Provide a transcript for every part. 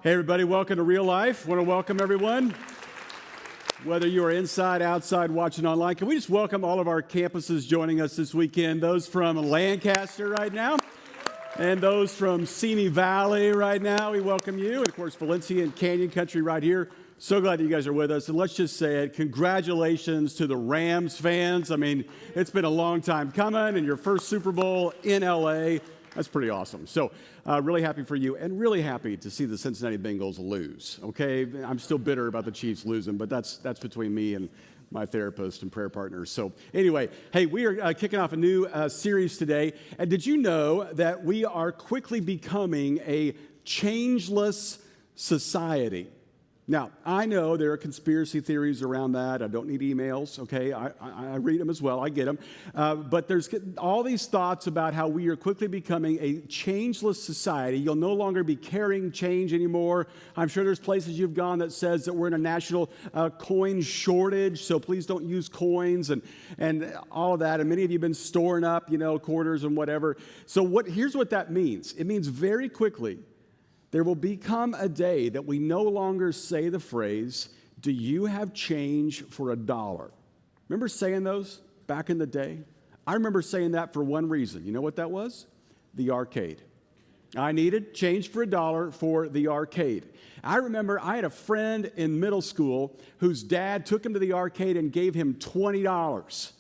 Hey, everybody, welcome to Real Life. Want to welcome everyone, whether you are inside, outside, watching online. Can we just welcome all of our campuses joining us this weekend, those from Lancaster right now, and those from Simi Valley right now. We welcome you, and of course, Valencia and Canyon Country right here. So glad that you guys are with us, and let's just say it, congratulations to the Rams fans. I mean, it's been a long time coming, and your first Super Bowl in L.A., that's pretty awesome. So really happy for you and really happy to see the Cincinnati Bengals lose, okay? I'm still bitter about the Chiefs losing, but that's between me and my therapist and prayer partners. So anyway, hey, we are kicking off a new series today. And did you know that we are quickly becoming a changeless society? Now, I know there are conspiracy theories around that. I don't need emails, okay? I read them as well. I get them. But there's all these thoughts about how we are quickly becoming a changeless society. You'll no longer be carrying change anymore. I'm sure there's places you've gone that says that we're in a national coin shortage, so please don't use coins and all of that. And many of you have been storing up, quarters and whatever. So here's what that means. It means very quickly, there will become a day that we no longer say the phrase, "Do you have change for $1?" Remember saying those back in the day? I remember saying that for one reason. You know what that was? The arcade. I needed change for $1 for the arcade. I remember I had a friend in middle school whose dad took him to the arcade and gave him $20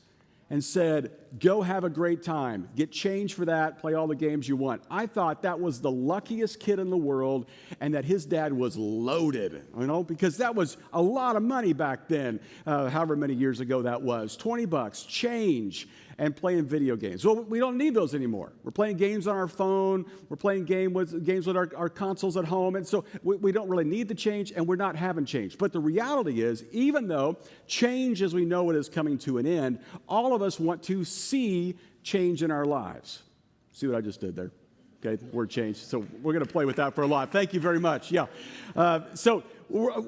and said, "Go have a great time. Get change for that. Play all the games you want." I thought that was the luckiest kid in the world and that his dad was loaded, because that was a lot of money back then, however many years ago that was. $20, change, and playing video games. Well, we don't need those anymore. We're playing games on our phone. We're playing games with our consoles at home. And so we don't really need the change, and we're not having change. But the reality is, even though change as we know it is coming to an end, all of us want to see change in our lives. See what I just did there? Okay, word change. So we're going to play with that for a lot. Thank you very much. Yeah. So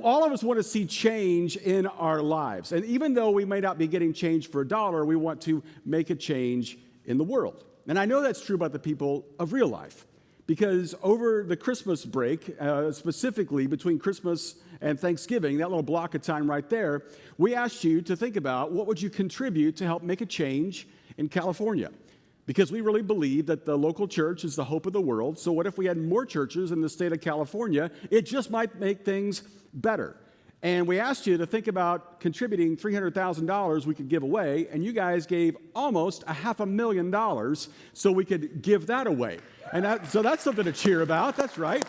all of us want to see change in our lives. And even though we may not be getting change for $1, we want to make a change in the world. And I know that's true about the people of Real Life. Because over the Christmas break, specifically between Christmas and Thanksgiving, that little block of time right there, we asked you to think about what would you contribute to help make a change in California. Because we really believe that the local church is the hope of the world. So what if we had more churches in the state of California? It just might make things better. And we asked you to think about contributing $300,000 we could give away, and you guys gave almost $500,000 so we could give that away. And so that's something to cheer about. That's right.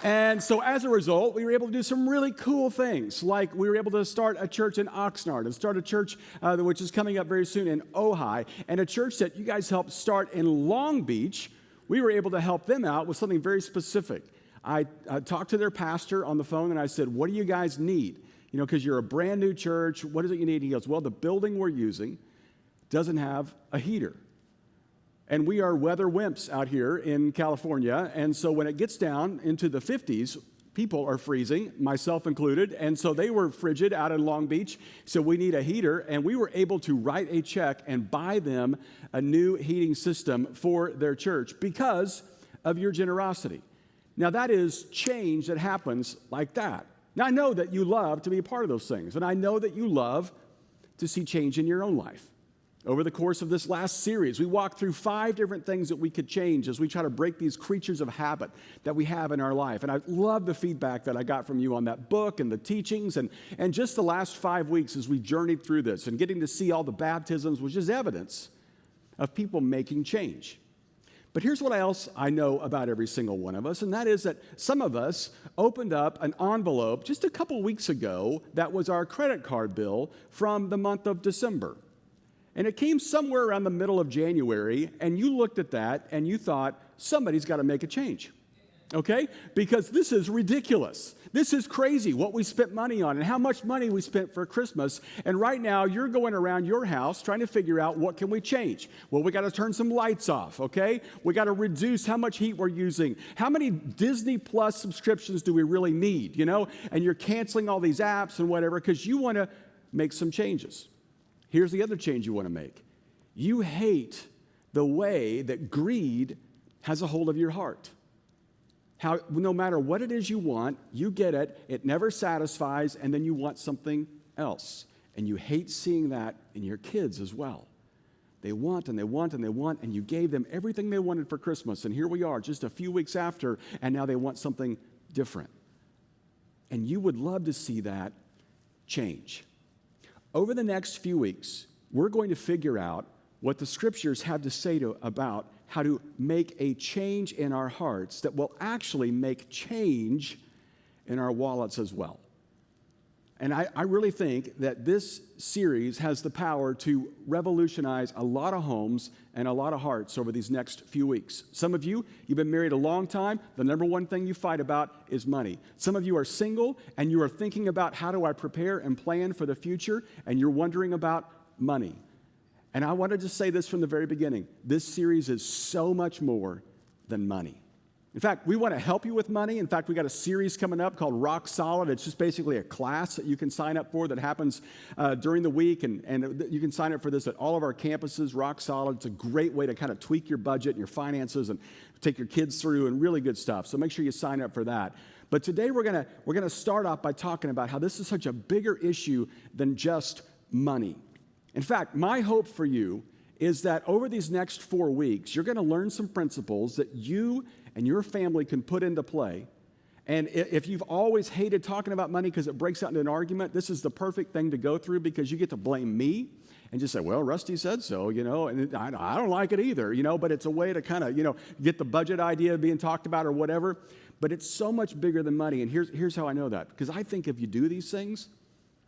And so as a result, we were able to do some really cool things, like we were able to start a church in Oxnard and start a church which is coming up very soon in Ojai, and a church that you guys helped start in Long Beach. We were able to help them out with something very specific. I talked to their pastor on the phone, and I said, "What do you guys need? Because you're a brand new church. What is it you need?" He goes, "Well, the building we're using doesn't have a heater. And we are weather wimps out here in California, and so when it gets down into the 50s, people are freezing, myself included, and so they were frigid out in Long Beach, so we need a heater, and we were able to write a check and buy them a new heating system for their church because of your generosity. Now, that is change that happens like that. Now, I know that you love to be a part of those things, and I know that you love to see change in your own life. Over the course of this last series, we walked through 5 different things that we could change as we try to break these creatures of habit that we have in our life. And I love the feedback that I got from you on that book and the teachings and just the last 5 weeks as we journeyed through this and getting to see all the baptisms, which is evidence of people making change. But here's what else I know about every single one of us, and that is that some of us opened up an envelope just a couple weeks ago that was our credit card bill from the month of December. And it came somewhere around the middle of January, and you looked at that and you thought, somebody's got to make a change, okay? Because this is ridiculous. This is crazy what we spent money on and how much money we spent for Christmas. And right now, you're going around your house trying to figure out what can we change. Well, we got to turn some lights off, okay? We got to reduce how much heat we're using. How many Disney Plus subscriptions do we really need, And you're canceling all these apps and whatever because you want to make some changes. Here's the other change you want to make. You hate the way that greed has a hold of your heart. how no matter what it is you want, you get it, it never satisfies, and then you want something else. And you hate seeing that in your kids as well. They want and they want and they want, and you gave them everything they wanted for Christmas. And here we are just a few weeks after, and now they want something different. And you would love to see that change. Over the next few weeks, we're going to figure out what the scriptures have to say about how to make a change in our hearts that will actually make change in our wallets as well. And I really think that this series has the power to revolutionize a lot of homes and a lot of hearts over these next few weeks. Some of you, you've been married a long time. The number one thing you fight about is money. Some of you are single, and you are thinking about how do I prepare and plan for the future, and you're wondering about money. And I wanted to say this from the very beginning. This series is so much more than money. In fact, we want to help you with money. In fact, we got a series coming up called Rock Solid. It's just basically a class that you can sign up for that happens during the week, and you can sign up for this at all of our campuses, Rock Solid. It's a great way to kind of tweak your budget and your finances and take your kids through, and really good stuff. So make sure you sign up for that. But today we're gonna start off by talking about how this is such a bigger issue than just money. In fact, my hope for you is that over these next 4 weeks, you're going to learn some principles that you and your family can put into play. And if you've always hated talking about money because it breaks out into an argument, this is the perfect thing to go through, because you get to blame me and just say, well, Rusty said so, and I don't like it either, but it's a way to kind of, get the budget idea being talked about or whatever. But it's so much bigger than money. And here's how I know that. Because I think if you do these things,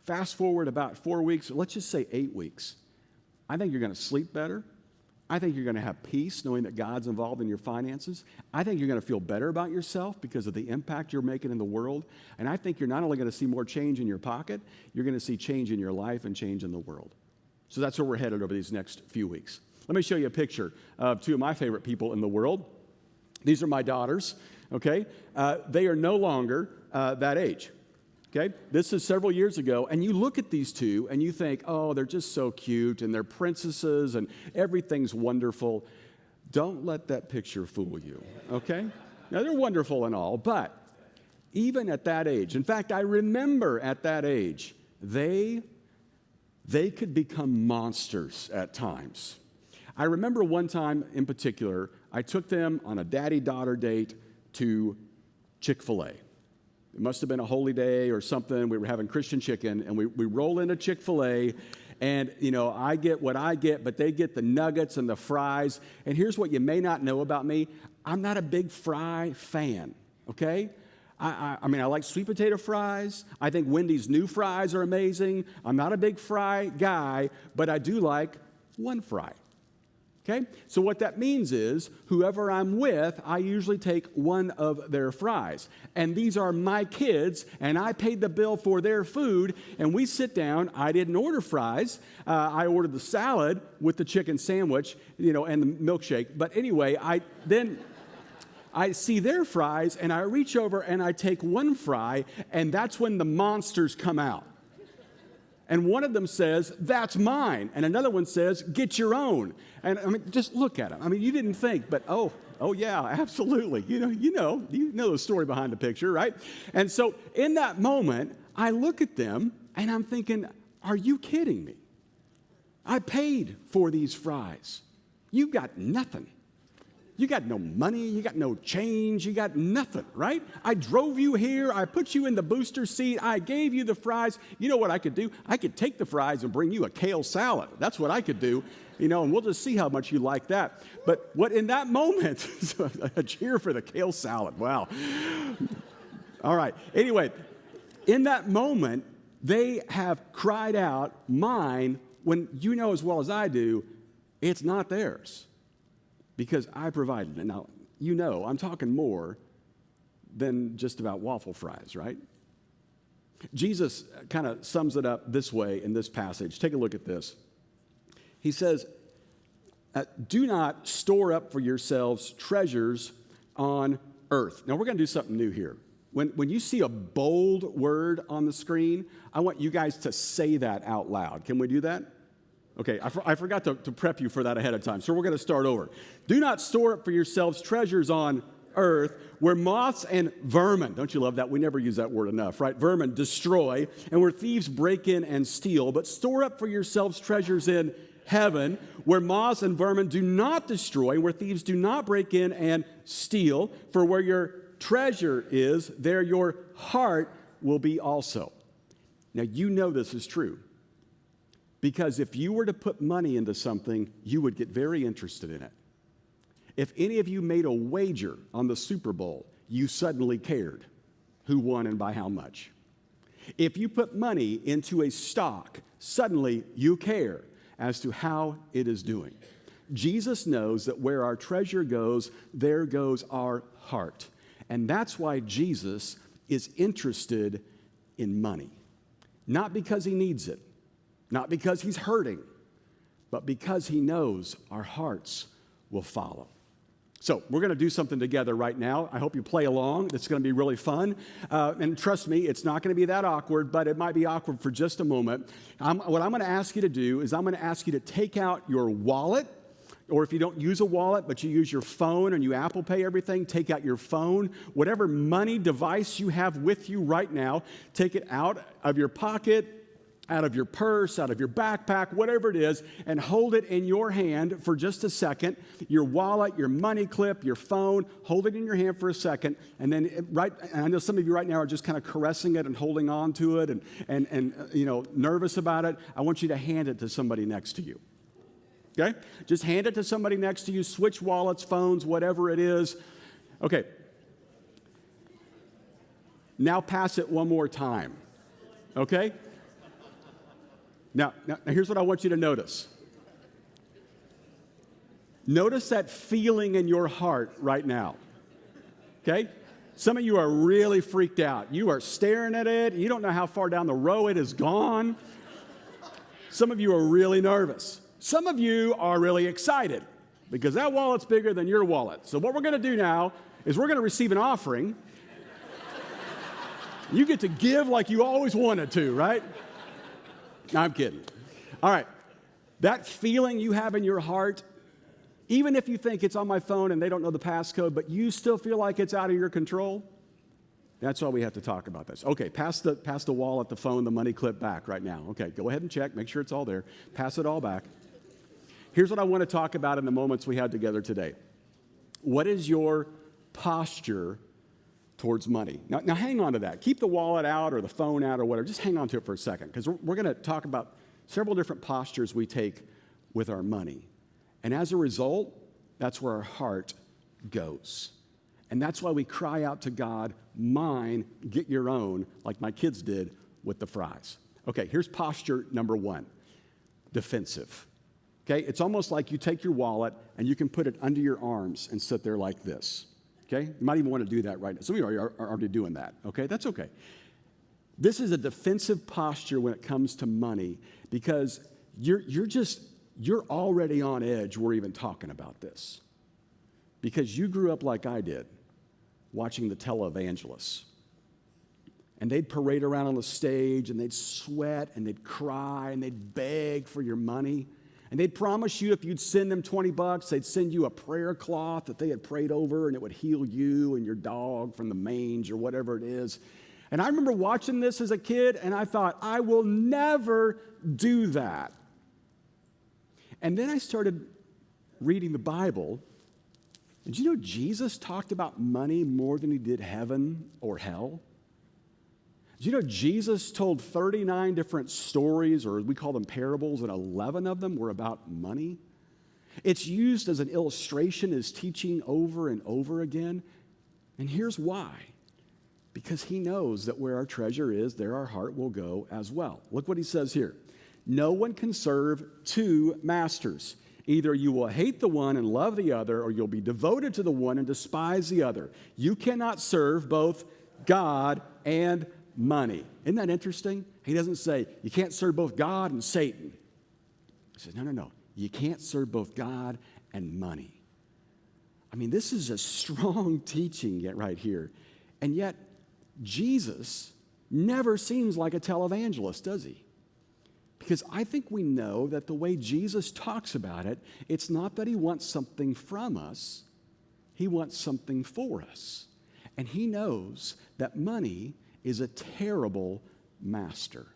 fast forward about 4 weeks, let's just say 8 weeks, I think you're going to sleep better. I think you're going to have peace knowing that God's involved in your finances. I think you're going to feel better about yourself because of the impact you're making in the world. And I think you're not only going to see more change in your pocket, you're going to see change in your life and change in the world. So that's where we're headed over these next few weeks. Let me show you a picture of two of my favorite people in the world. These are my daughters, okay? They are no longer that age. Okay, this is several years ago, and you look at these two and you think, oh, they're just so cute, and they're princesses, and everything's wonderful. Don't let that picture fool you, okay? Now, they're wonderful and all, but even at that age, in fact, I remember at that age, they could become monsters at times. I remember one time in particular, I took them on a daddy-daughter date to Chick-fil-A. It must have been a holy day or something. We were having Christian chicken, and we roll into Chick-fil-A, and, I get what I get, but they get the nuggets and the fries. And here's what you may not know about me. I'm not a big fry fan, okay? I mean, I like sweet potato fries. I think Wendy's new fries are amazing. I'm not a big fry guy, but I do like one fry. Okay? So what that means is, whoever I'm with, I usually take one of their fries. And these are my kids, and I paid the bill for their food, and we sit down. I didn't order fries. I ordered the salad with the chicken sandwich, and the milkshake. But anyway, I see their fries, and I reach over, and I take one fry, and that's when the monsters come out. And one of them says, that's mine. And another one says, get your own. And I mean, just look at them. I mean, you didn't think, but oh yeah, absolutely. You know the story behind the picture, right? And so in that moment, I look at them and I'm thinking, are you kidding me? I paid for these fries. You got nothing. You got no money, you got no change, you got nothing, right? I drove you here, I put you in the booster seat, I gave you the fries. You know what I could do? I could take the fries and bring you a kale salad. That's what I could do, and we'll just see how much you like that. But what in that moment, a cheer for the kale salad, wow. All right, anyway, in that moment, they have cried out, mine, when you know as well as I do, it's not theirs. Because I provided it. Now, I'm talking more than just about waffle fries, right? Jesus kind of sums it up this way in this passage. Take a look at this. He says, do not store up for yourselves treasures on earth. Now, we're going to do something new here. When you see a bold word on the screen, I want you guys to say that out loud. Can we do that? Okay, I forgot to prep you for that ahead of time, so we're going to start over. Do not store up for yourselves treasures on earth, where moths and vermin, don't you love that? We never use that word enough, right? Vermin destroy, and where thieves break in and steal. But store up for yourselves treasures in heaven, where moths and vermin do not destroy, and where thieves do not break in and steal. For where your treasure is, there your heart will be also. Now, you know this is true, because if you were to put money into something, you would get very interested in it. If any of you made a wager on the Super Bowl, you suddenly cared who won and by how much. If you put money into a stock, suddenly you care as to how it is doing. Jesus knows that where our treasure goes, there goes our heart. And that's why Jesus is interested in money. Not because he needs it, not because he's hurting, but because he knows our hearts will follow. So we're going to do something together right now. I hope you play along. It's going to be really fun. And trust me, it's not going to be that awkward, but it might be awkward for just a moment. What I'm going to ask you to do is I'm going to ask you to take out your wallet, or if you don't use a wallet, but you use your phone and you Apple Pay everything, take out your phone. Whatever money device you have with you right now, take it out of your pocket, out of your purse, out of your backpack, whatever it is, and hold it in your hand for just a second. Your wallet, your money clip, your phone, hold it in your hand for a second, and then and I know some of you right now are just kind of caressing it and holding on to it and nervous about it. I want you to hand it to somebody next to you. Okay? Just hand it to somebody next to you. Switch wallets, phones, whatever it is. Okay. Now pass it one more time. Okay? Now, here's what I want you to notice. Notice that feeling in your heart right now. Okay? Some of you are really freaked out. You are staring at it. You don't know how far down the row it has gone. Some of you are really nervous. Some of you are really excited because that wallet's bigger than your wallet. So what we're going to do now is we're going to receive an offering. You get to give like you always wanted to, right? No, I'm kidding. All right. That feeling you have in your heart, even if you think it's on my phone and they don't know the passcode, but you still feel like it's out of your control, that's why we have to talk about this. Okay, pass the wallet, the phone, the money clip back right now. Okay, go ahead and check. Make sure it's all there. Pass it all back. Here's what I want to talk about in the moments we had together today. What is your posture towards money? Now hang on to that. Keep the wallet out or the phone out or whatever. Just hang on to it for a second, because we're going to talk about several different postures we take with our money. And as a result, that's where our heart goes. And that's why we cry out to God, mine, get your own, like my kids did with the fries. Okay, here's posture number one, defensive. Okay, it's almost like you take your wallet and you can put it under your arms and sit there like this. Okay, you might even want to do that right now. Some of you are already doing that. Okay, that's okay. This is a defensive posture when it comes to money, because you're already on edge. We're even talking about this because you grew up like I did, watching the televangelists. And they'd parade around on the stage, and they'd sweat, and they'd cry, and they'd beg for your money. And they'd promise you if you'd send them $20, they'd send you a prayer cloth that they had prayed over, and it would heal you and your dog from the mange or whatever it is. And I remember watching this as a kid, and I thought, I will never do that. And then I started reading the Bible. And do you know Jesus talked about money more than he did heaven or hell? Do you know Jesus told 39 different stories, or we call them parables, and 11 of them were about money? It's used as an illustration, as teaching over and over again. And here's why. Because he knows that where our treasure is, there our heart will go as well. Look what he says here. No one can serve two masters. Either you will hate the one and love the other, or you'll be devoted to the one and despise the other. You cannot serve both God and money. Isn't that interesting? He doesn't say you can't serve both God and Satan. He says, no. You can't serve both God and money. I mean, this is a strong teaching right here. And yet, Jesus never seems like a televangelist, does he? Because I think we know that the way Jesus talks about it, it's not that he wants something from us. He wants something for us. And he knows that money is a terrible master.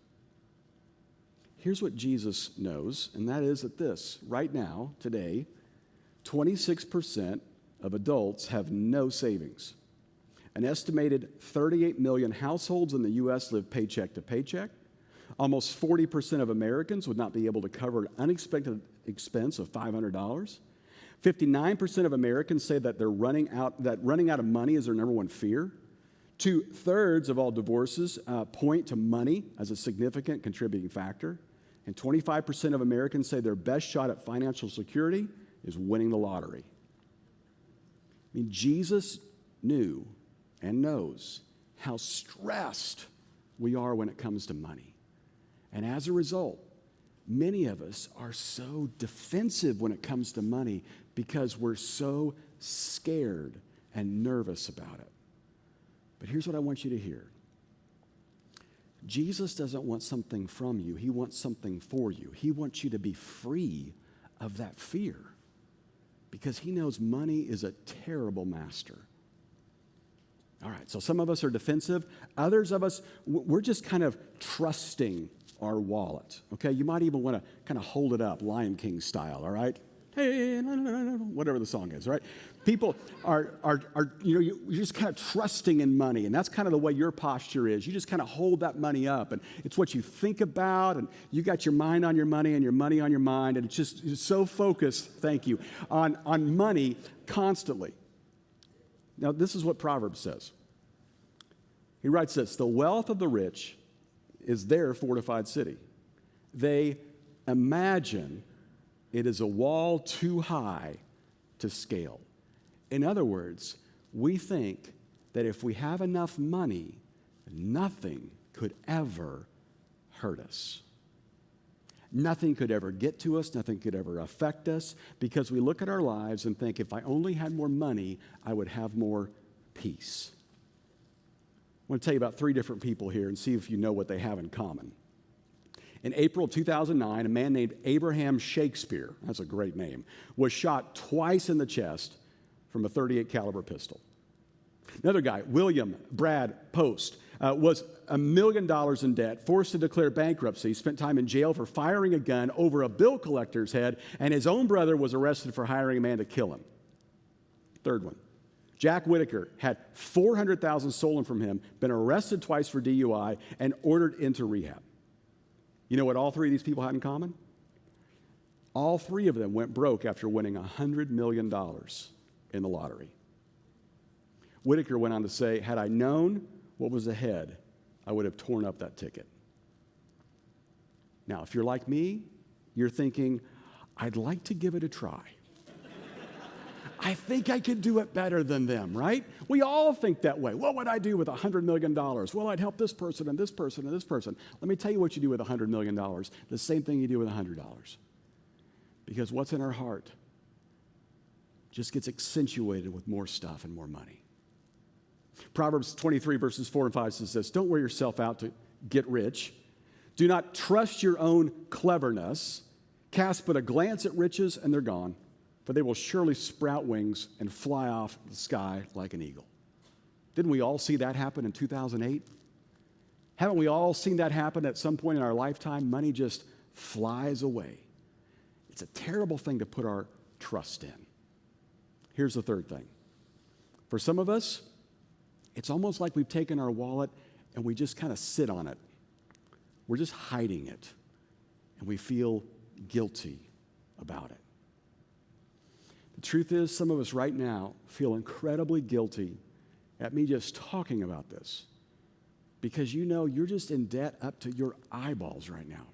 Here's what Jesus knows, and that is that right now, today, 26% of adults have no savings. An estimated 38 million households in the U.S. live paycheck to paycheck. Almost 40% of Americans would not be able to cover an unexpected expense of $500. 59% of Americans say that running out of money is their number one fear. 2/3 of all divorces point to money as a significant contributing factor. And 25% of Americans say their best shot at financial security is winning the lottery. I mean, Jesus knew and knows how stressed we are when it comes to money. And as a result, many of us are so defensive when it comes to money because we're so scared and nervous about it. But here's what I want you to hear. Jesus doesn't want something from you. He wants something for you. He wants you to be free of that fear because he knows money is a terrible master. All right, so some of us are defensive. Others of us, we're just kind of trusting our wallet, okay? You might even want to kind of hold it up, Lion King style, all right? Hey, whatever the song is, right? People are you're just kind of trusting in money, and that's kind of the way your posture is. You just kind of hold that money up, and it's what you think about, and you got your mind on your money and your money on your mind, and it's so focused, thank you, on money constantly. Now, this is what Proverbs says. He writes this: the wealth of the rich is their fortified city. They imagine it is a wall too high to scale. In other words, we think that if we have enough money, nothing could ever hurt us. Nothing could ever get to us, nothing could ever affect us, because we look at our lives and think, if I only had more money, I would have more peace. I want to tell you about 3 different people here and see if you know what they have in common. In April 2009, a man named Abraham Shakespeare, that's a great name, was shot twice in the chest from a .38 caliber pistol. Another guy, William Brad Post, was $1 million in debt, forced to declare bankruptcy, spent time in jail for firing a gun over a bill collector's head, and his own brother was arrested for hiring a man to kill him. Third one, Jack Whitaker had $400,000 stolen from him, been arrested twice for DUI, and ordered into rehab. You know what all 3 of these people had in common? All 3 of them went broke after winning $100 million in the lottery. Whitaker went on to say, had I known what was ahead, I would have torn up that ticket. Now, if you're like me, you're thinking, I'd like to give it a try. I think I could do it better than them, right? We all think that way. What would I do with $100 million? Well, I'd help this person and this person and this person. Let me tell you what you do with $100 million. The same thing you do with $100. Because what's in our heart just gets accentuated with more stuff and more money. Proverbs 23 verses 4 and 5 says this: don't wear yourself out to get rich. Do not trust your own cleverness. Cast but a glance at riches and they're gone, for they will surely sprout wings and fly off the sky like an eagle. Didn't we all see that happen in 2008? Haven't we all seen that happen at some point in our lifetime? Money just flies away. It's a terrible thing to put our trust in. Here's the third thing. For some of us, it's almost like we've taken our wallet and we just kind of sit on it. We're just hiding it, and we feel guilty about it. The truth is, some of us right now feel incredibly guilty at me just talking about this, because you know you're just in debt up to your eyeballs right now.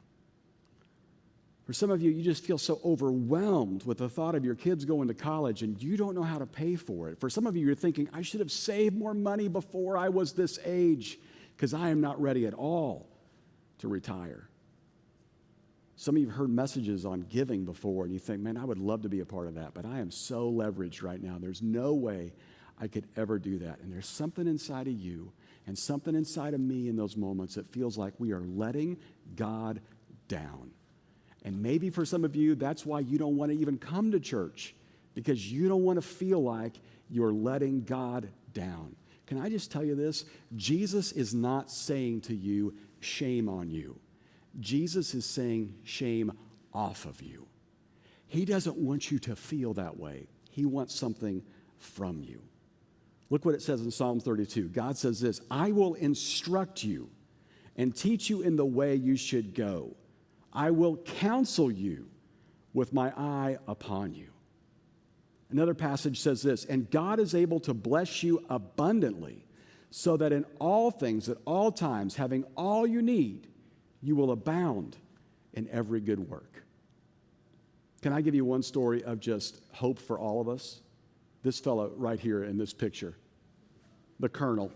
For some of you, you just feel so overwhelmed with the thought of your kids going to college and you don't know how to pay for it. For some of you, you're thinking, I should have saved more money before I was this age because I am not ready at all to retire. Some of you have heard messages on giving before and you think, man, I would love to be a part of that, but I am so leveraged right now. There's no way I could ever do that. And there's something inside of you and something inside of me in those moments that feels like we are letting God down. And maybe for some of you, that's why you don't want to even come to church, because you don't want to feel like you're letting God down. Can I just tell you this? Jesus is not saying to you, shame on you. Jesus is saying, shame off of you. He doesn't want you to feel that way. He wants something from you. Look what it says in Psalm 32. God says this, I will instruct you and teach you in the way you should go. I will counsel you with my eye upon you. Another passage says this, and God is able to bless you abundantly, so that in all things, at all times, having all you need, you will abound in every good work. Can I give you one story of just hope for all of us? This fellow right here in this picture, the Colonel,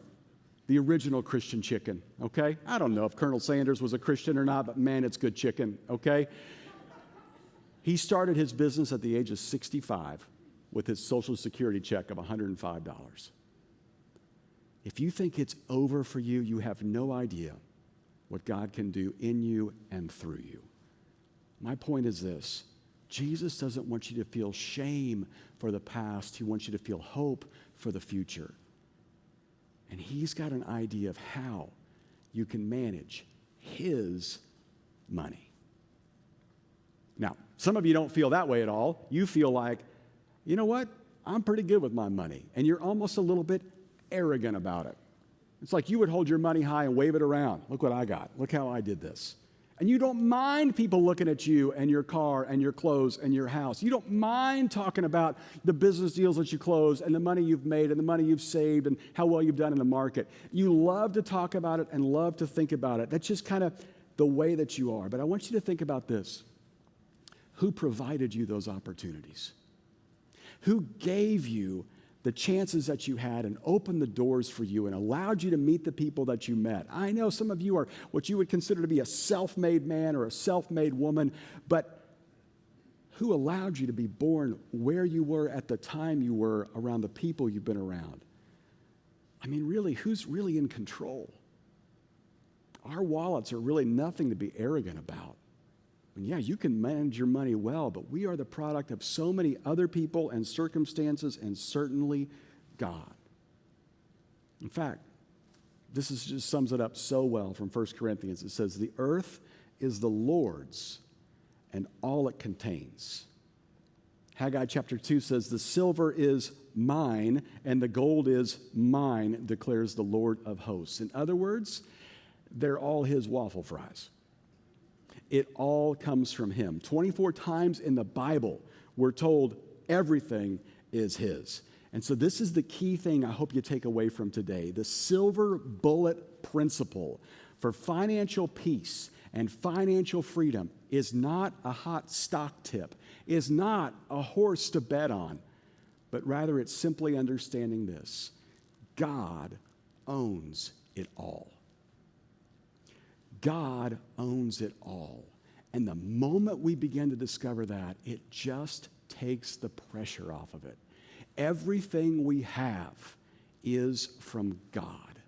the original Christian chicken, okay? I don't know if Colonel Sanders was a Christian or not, but man, it's good chicken, okay? He started his business at the age of 65 with his Social Security check of $105. If you think it's over for you, you have no idea what God can do in you and through you. My point is this. Jesus doesn't want you to feel shame for the past. He wants you to feel hope for the future. And he's got an idea of how you can manage his money. Now, some of you don't feel that way at all. You feel like, you know what? I'm pretty good with my money. And you're almost a little bit arrogant about it. It's like you would hold your money high and wave it around. Look what I got. Look how I did this. And you don't mind people looking at you and your car and your clothes and your house. You don't mind talking about the business deals that you closed and the money you've made and the money you've saved and how well you've done in the market. You love to talk about it and love to think about it. That's just kind of the way that you are. But I want you to think about this. Who provided you those opportunities? Who gave you the chances that you had and opened the doors for you and allowed you to meet the people that you met? I know some of you are what you would consider to be a self-made man or a self-made woman, but who allowed you to be born where you were at the time you were around the people you've been around? I mean, really, who's really in control? Our wallets are really nothing to be arrogant about. And yeah, you can manage your money well, but we are the product of so many other people and circumstances, and certainly God. In fact, this just sums it up so well from 1 Corinthians. It says, the earth is the Lord's and all it contains. Haggai chapter 2 says, the silver is mine and the gold is mine, declares the Lord of hosts. In other words, they're all his waffle fries. It all comes from him. 24 times in the Bible, we're told everything is his. And so this is the key thing I hope you take away from today. The silver bullet principle for financial peace and financial freedom is not a hot stock tip, is not a horse to bet on, but rather it's simply understanding this. God owns it all. God owns it all. And the moment we begin to discover that, it just takes the pressure off of it. Everything we have is from God.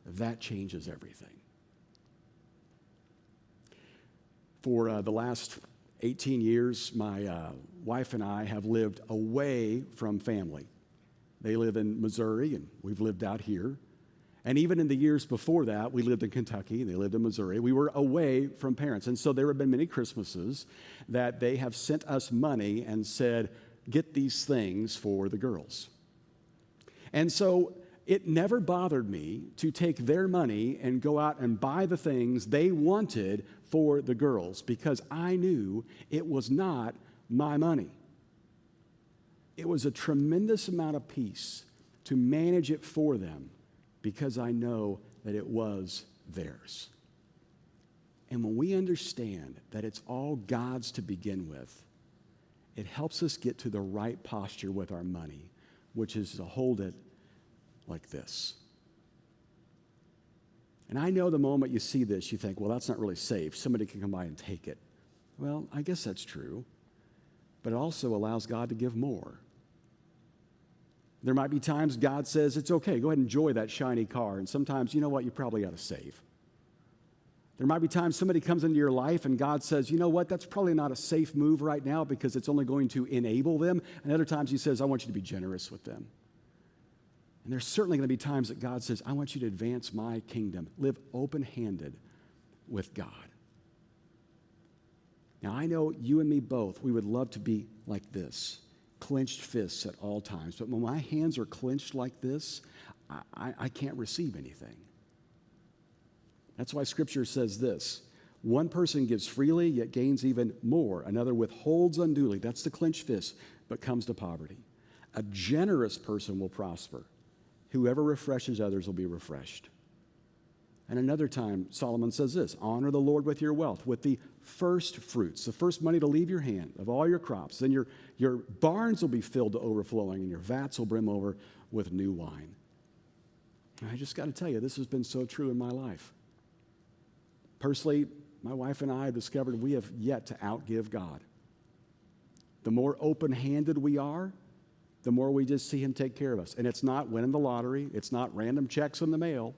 That changes everything. For the last 18 years, my wife and I have lived away from family. They live in Missouri, and we've lived out here. And even in the years before that, we lived in Kentucky, they lived in Missouri. We were away from parents. And so there have been many Christmases that they have sent us money and said, get these things for the girls. And so it never bothered me to take their money and go out and buy the things they wanted for the girls, because I knew it was not my money. It was a tremendous amount of peace to manage it for them, because I know that it was theirs. And when we understand that it's all God's to begin with, it helps us get to the right posture with our money, which is to hold it like this. And I know the moment you see this, you think, well, that's not really safe. Somebody can come by and take it. Well, I guess that's true, but it also allows God to give more. There might be times God says, it's okay, go ahead and enjoy that shiny car. And sometimes, you know what, you probably ought to save. There might be times somebody comes into your life and God says, you know what, that's probably not a safe move right now because it's only going to enable them. And other times he says, I want you to be generous with them. And there's certainly going to be times that God says, I want you to advance my kingdom. Live open-handed with God. Now, I know you and me both, we would love to be like this, clenched fists at all times. But when my hands are clenched like this, I can't receive anything. That's why Scripture says this. One person gives freely, yet gains even more. Another withholds unduly. That's the clenched fist, but comes to poverty. A generous person will prosper. Whoever refreshes others will be refreshed. And another time, Solomon says this, honor the Lord with your wealth, with the first fruits, the first money to leave your hand of all your crops. Then your barns will be filled to overflowing, and your vats will brim over with new wine. And I just got to tell you, this has been so true in my life. Personally, my wife and I have discovered we have yet to outgive God. The more open-handed we are, the more we just see him take care of us. And it's not winning the lottery. It's not random checks in the mail.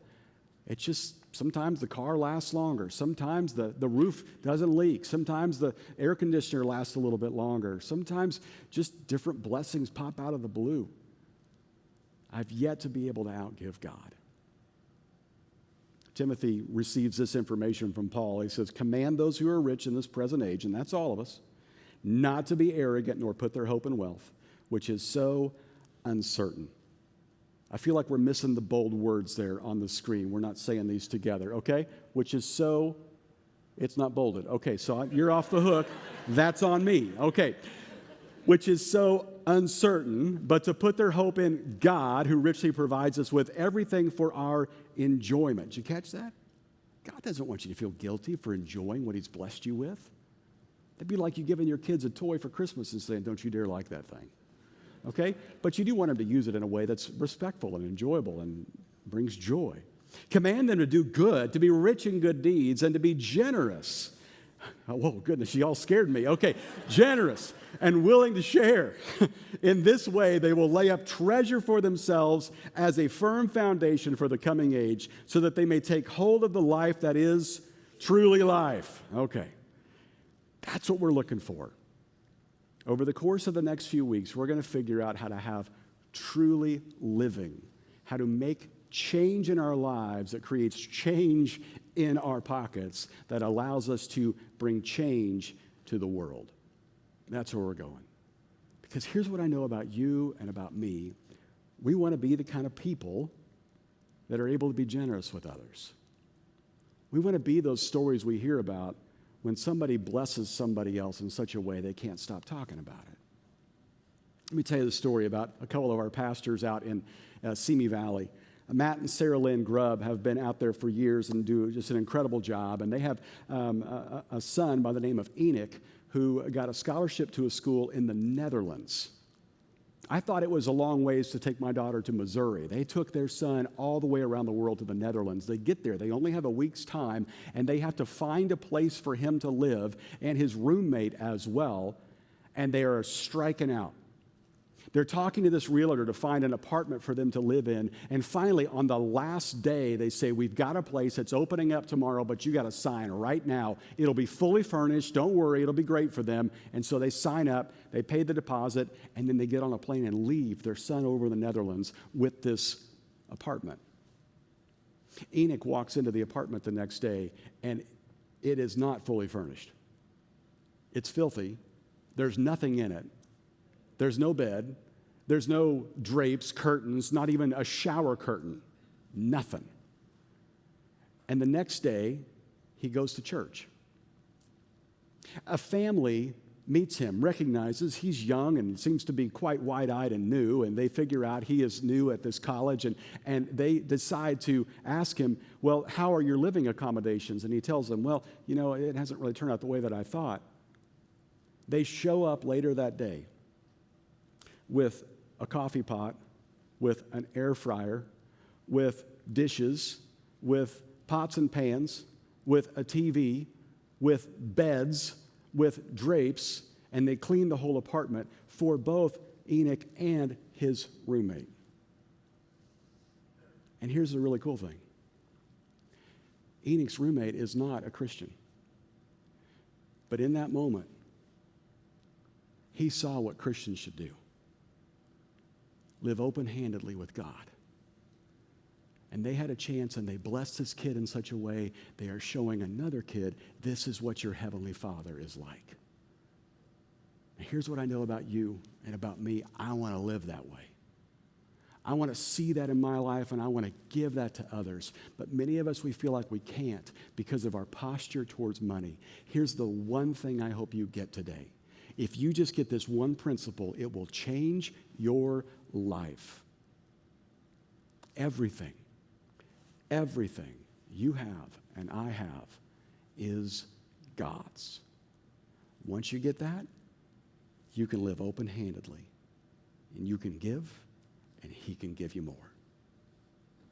It's just sometimes the car lasts longer. Sometimes the roof doesn't leak. Sometimes the air conditioner lasts a little bit longer. Sometimes just different blessings pop out of the blue. I've yet to be able to outgive God. Timothy receives this information from Paul. He says, command those who are rich in this present age, and that's all of us, not to be arrogant nor put their hope in wealth, which is so uncertain. I feel like we're missing the bold words there on the screen. We're not saying these together, okay? Which is so, it's not bolded. Okay, so you're off the hook. That's on me. Okay. Which is so uncertain, but to put their hope in God, who richly provides us with everything for our enjoyment. Did you catch that? God doesn't want you to feel guilty for enjoying what he's blessed you with. It'd be like you giving your kids a toy for Christmas and saying, don't you dare like that thing. Okay? But you do want them to use it in a way that's respectful and enjoyable and brings joy. Command them to do good, to be rich in good deeds, and to be generous. Oh, goodness, you all scared me. Okay, generous and willing to share. In this way, they will lay up treasure for themselves as a firm foundation for the coming age, so that they may take hold of the life that is truly life. Okay, that's what we're looking for. Over the course of the next few weeks, we're going to figure out how to have truly living, how to make change in our lives that creates change in our pockets that allows us to bring change to the world. That's where we're going. Because here's what I know about you and about me. We want to be the kind of people that are able to be generous with others. We want to be those stories we hear about when somebody blesses somebody else in such a way they can't stop talking about it. Let me tell you the story about a couple of our pastors out in Simi Valley. Matt and Sarah Lynn Grubb have been out there for years and do just an incredible job. And they have a son by the name of Enoch who got a scholarship to a school in the Netherlands. I thought it was a long ways to take my daughter to Missouri. They took their son all the way around the world to the Netherlands. They get there. They only have a week's time, and they have to find a place for him to live and his roommate as well, and they are striking out. They're talking to this realtor to find an apartment for them to live in. And finally, on the last day, they say, we've got a place that's opening up tomorrow, but you got to sign right now. It'll be fully furnished. Don't worry. It'll be great for them. And so they sign up. They pay the deposit. And then they get on a plane and leave their son over in the Netherlands with this apartment. Enoch walks into the apartment the next day, and it is not fully furnished. It's filthy. There's nothing in it. There's no bed. There's no drapes, curtains, not even a shower curtain. Nothing. And the next day, he goes to church. A family meets him, recognizes he's young and seems to be quite wide-eyed and new, and they figure out he is new at this college, and they decide to ask him, well, how are your living accommodations? And he tells them, well, you know, it hasn't really turned out the way that I thought. They show up later that day with a coffee pot, with an air fryer, with dishes, with pots and pans, with a TV, with beds, with drapes, and they clean the whole apartment for both Enoch and his roommate. And here's the really cool thing. Enoch's roommate is not a Christian. But in that moment, he saw what Christians should do. Live open-handedly with God. And they had a chance, and they blessed this kid in such a way, they are showing another kid, this is what your Heavenly Father is like. And here's what I know about you and about me. I want to live that way. I want to see that in my life, and I want to give that to others. But many of us, we feel like we can't because of our posture towards money. Here's the one thing I hope you get today. If you just get this one principle, it will change your life. Everything you have and I have is God's. Once you get that, you can live open-handedly, and you can give, and He can give you more.